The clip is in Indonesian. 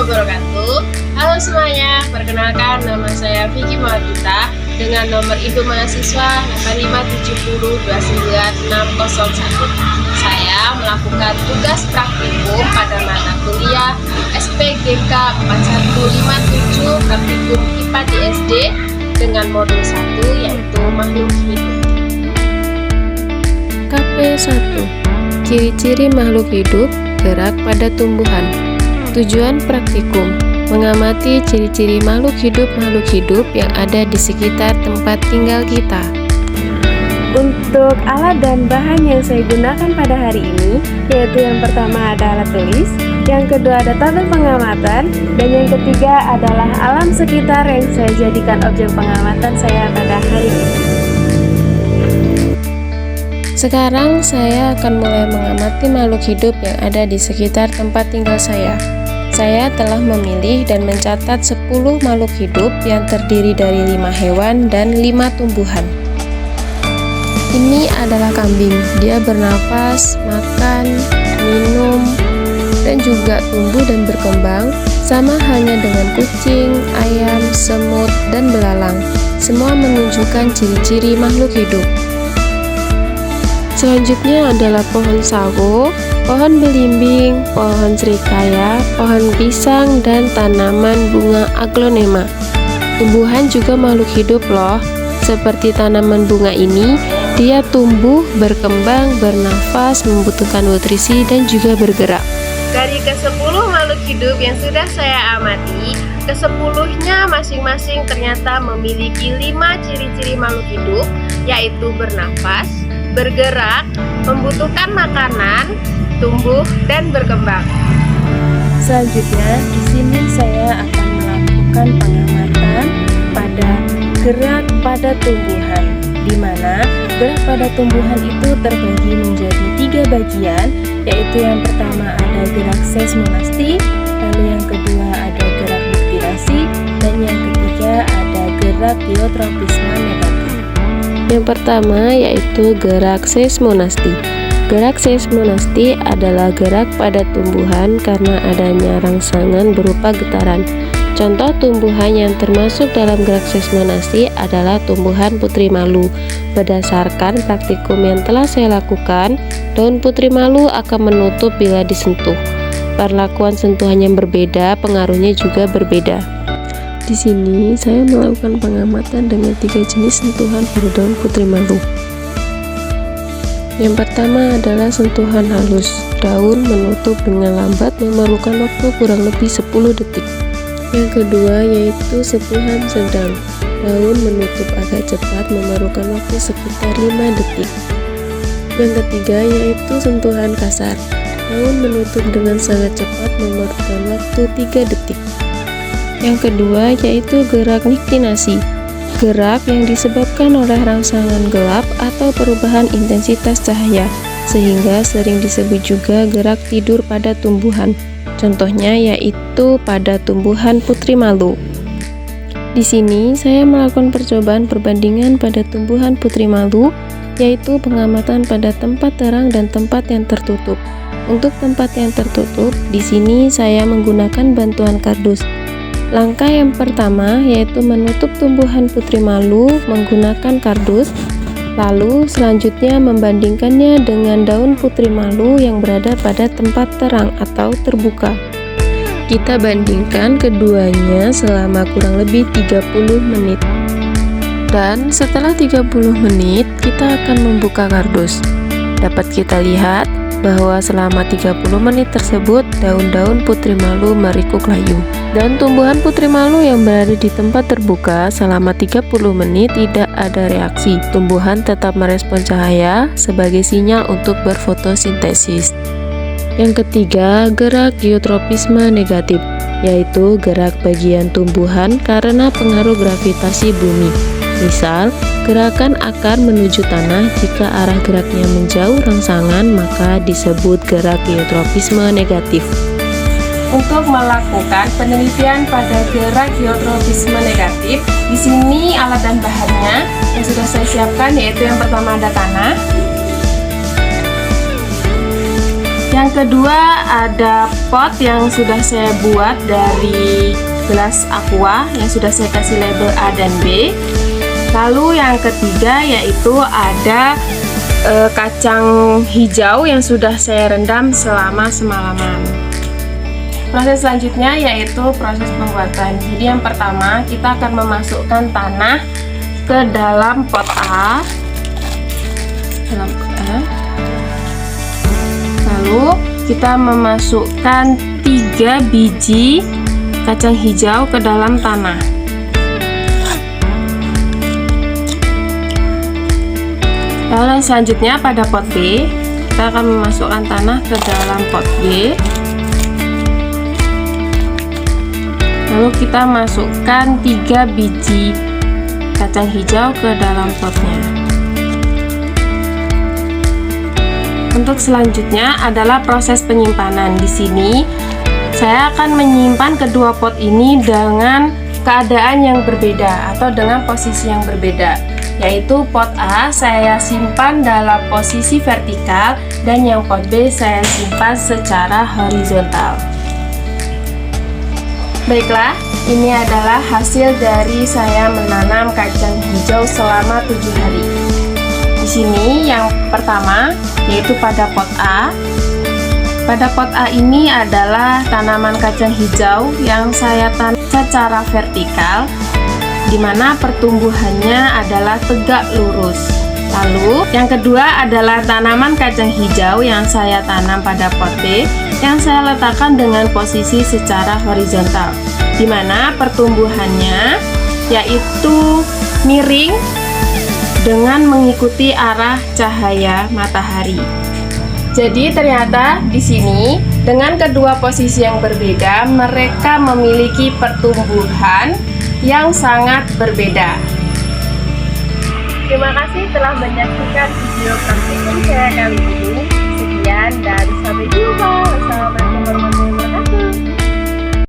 wabarakatuh. Halo semuanya, perkenalkan nama saya Vicky Mawardita dengan nomor induk mahasiswa 857029601. Saya melakukan tugas praktikum pada mata kuliah SPGK 4157 praktikum IPA di SD dengan modul 1 yaitu makhluk hidup. KP1. Ciri-ciri makhluk hidup, gerak pada tumbuhan. Tujuan praktikum: mengamati ciri-ciri makhluk hidup yang ada di sekitar tempat tinggal kita. Untuk alat dan bahan yang saya gunakan pada hari ini, yaitu yang pertama ada alat tulis, yang kedua ada tabel pengamatan, dan yang ketiga adalah alam sekitar yang saya jadikan objek pengamatan saya pada hari ini. Sekarang saya akan mulai mengamati makhluk hidup yang ada di sekitar tempat tinggal saya. Saya telah memilih dan mencatat 10 makhluk hidup yang terdiri dari 5 hewan dan 5 tumbuhan. Ini adalah kambing. Dia bernafas, makan, minum, dan juga tumbuh dan berkembang, sama halnya dengan kucing, ayam, semut, dan belalang. Semua menunjukkan ciri-ciri makhluk hidup. Selanjutnya adalah pohon sawo, pohon belimbing, pohon serikaya, pohon pisang, dan tanaman bunga aglonema. Tumbuhan juga makhluk hidup loh. Seperti tanaman bunga ini, dia tumbuh, berkembang, bernafas, membutuhkan nutrisi, dan juga bergerak. Dari ke-10 makhluk hidup yang sudah saya amati, ke-10-nya masing-masing ternyata memiliki 5 ciri-ciri makhluk hidup, yaitu bernafas, bergerak, membutuhkan makanan, tumbuh, dan berkembang. Selanjutnya, di sini saya akan melakukan pengamatan pada gerak pada tumbuhan, di mana gerak pada tumbuhan itu terbagi menjadi 3 bagian, yaitu yang pertama ada gerak seismonastik, lalu yang kedua ada gerak buktilasi, dan yang ketiga ada gerak geotropisme negatif. Yang pertama yaitu gerak seismonastik. Gerak seismonastik adalah gerak pada tumbuhan karena adanya rangsangan berupa getaran. Contoh tumbuhan yang termasuk dalam gerak seismonastik adalah tumbuhan putri malu. Berdasarkan praktikum yang telah saya lakukan, daun putri malu akan menutup bila disentuh. Perlakuan sentuhan yang berbeda, pengaruhnya juga berbeda. Di sini saya melakukan pengamatan dengan 3 jenis sentuhan pada daun putri malu. Yang pertama adalah sentuhan halus. Daun menutup dengan lambat, memerlukan waktu kurang lebih 10 detik. Yang kedua yaitu sentuhan sedang. Daun menutup agak cepat, memerlukan waktu sekitar 5 detik. Yang ketiga yaitu sentuhan kasar. Daun menutup dengan sangat cepat, memerlukan waktu 3 detik. Yang kedua yaitu gerak niktinasi. Gerak yang disebabkan oleh rangsangan gelap atau perubahan intensitas cahaya, sehingga sering disebut juga gerak tidur pada tumbuhan. Contohnya yaitu pada tumbuhan putri malu. Di sini saya melakukan percobaan perbandingan pada tumbuhan putri malu, yaitu pengamatan pada tempat terang dan tempat yang tertutup. Untuk tempat yang tertutup, di sini saya menggunakan bantuan kardus. Langkah yang pertama yaitu menutup tumbuhan putri malu menggunakan kardus. Lalu selanjutnya membandingkannya dengan daun putri malu yang berada pada tempat terang atau terbuka. Kita bandingkan keduanya selama kurang lebih 30 menit. Dan setelah 30 menit kita akan membuka kardus. Dapat kita lihat bahwa selama 30 menit tersebut daun-daun putri malu merikuk layu. Dan tumbuhan putri malu yang berada di tempat terbuka selama 30 menit tidak ada reaksi. Tumbuhan tetap merespon cahaya sebagai sinyal untuk berfotosintesis. Yang ketiga, gerak geotropisme negatif, yaitu gerak bagian tumbuhan karena pengaruh gravitasi bumi. Misal, gerakan akar menuju tanah. Jika arah geraknya menjauh rangsangan, maka disebut gerak geotropisme negatif. Untuk melakukan penelitian pada gerak geotropisme negatif, di sini alat dan bahannya yang sudah saya siapkan yaitu yang pertama ada tanah, Yang kedua ada pot yang sudah saya buat dari gelas aqua yang sudah saya kasih label A dan B. Lalu yang ketiga yaitu ada kacang hijau yang sudah saya rendam selama semalaman. Proses selanjutnya yaitu proses pembuatan. Jadi yang pertama kita akan memasukkan tanah ke dalam pot A. Lalu kita memasukkan 3 biji kacang hijau ke dalam tanah. Lalu selanjutnya pada pot B, kita akan memasukkan tanah ke dalam pot B. Lalu kita masukkan 3 biji kacang hijau ke dalam potnya. Untuk selanjutnya adalah proses penyimpanan. Di sini saya akan menyimpan kedua pot ini dengan keadaan yang berbeda atau dengan posisi yang berbeda. Yaitu pot A saya simpan dalam posisi vertikal dan yang pot B saya simpan secara horizontal. Baiklah, ini adalah hasil dari saya menanam kacang hijau selama 7 hari. Di sini yang pertama yaitu pada pot A. Pada pot A ini adalah tanaman kacang hijau yang saya tanam secara vertikal, di mana pertumbuhannya adalah tegak lurus. Lalu yang kedua adalah tanaman kacang hijau yang saya tanam pada pot B yang saya letakkan dengan posisi secara horizontal, di mana pertumbuhannya yaitu miring dengan mengikuti arah cahaya matahari. Jadi ternyata di sini dengan kedua posisi yang berbeda mereka memiliki pertumbuhan yang sangat berbeda. Terima kasih telah menyaksikan video praktikum saya kali ini.